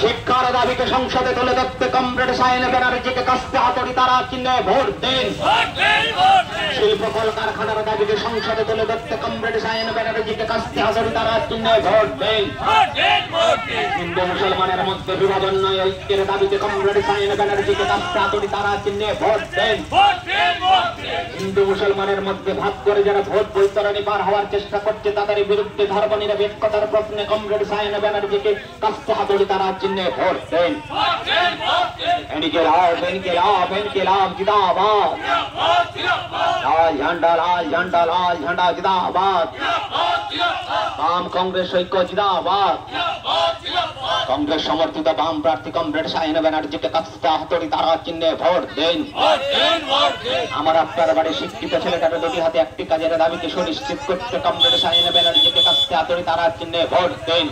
শিক্ষার দাবিকে সংসদে তুলে ধরতে কমরেড শাহীন ব্যানার্জিকে কাস্তে হাতুড়ি তারা চিহ্নে ভোট দিন। শিল্প কলকারখানার দাবিকে সংসদে তুলে ধরতে কমরেড শাহীন ব্যানার্জিকে কাস্তে হাতুড়ি তারা চিহ্নে ভোট দিন। হিন্দু মুসলমানের মধ্যে বিভাজন নয়, ঐক্যের দাবিতে কমরেড শাহীন ব্যানার্জিকে কাস্তে হাতুড়ি তারা চিহ্নে ভোট দিন। হিন্দু মুসলমানের মধ্যে ভাগ করে যারা ভোট বৈতরণী পার হওয়ার চেষ্টা করছে তাদের বিরুদ্ধে ধর্ম নিরপেক্ষতার প্রশ্নে কমরেড শাহীন ব্যানার্জিকে কাস্তে হাতুড়ি তারা চিহ্নে ভোট দেন। ইনকিলাব ইনকিলাব ইনকিলাব জিন্দাবাদ। লাল ঝান্ডা লাল ঝান্ডা লাল ঝান্ডা জিন্দাবাদ। বাম কংগ্রেস ঐক্য জিন্দাবাদ। কংগ্রেস সমর্থিত বাম প্রার্থী কমরেড শাহীন ব্যানার্জিকে কাস্তে হাতুড়ি তারা চিহ্নে ভোট দেন। আমার আপনার বাড়ি শিক্ষিত ছেলেটার দুটি হাতে একটি কাজের দাবিকে সুনিশ্চিত করতে কমরেড শাহীন ব্যানার্জিকে কাস্তে হাতুড়ি তারা চিহ্নে ভোট দেন।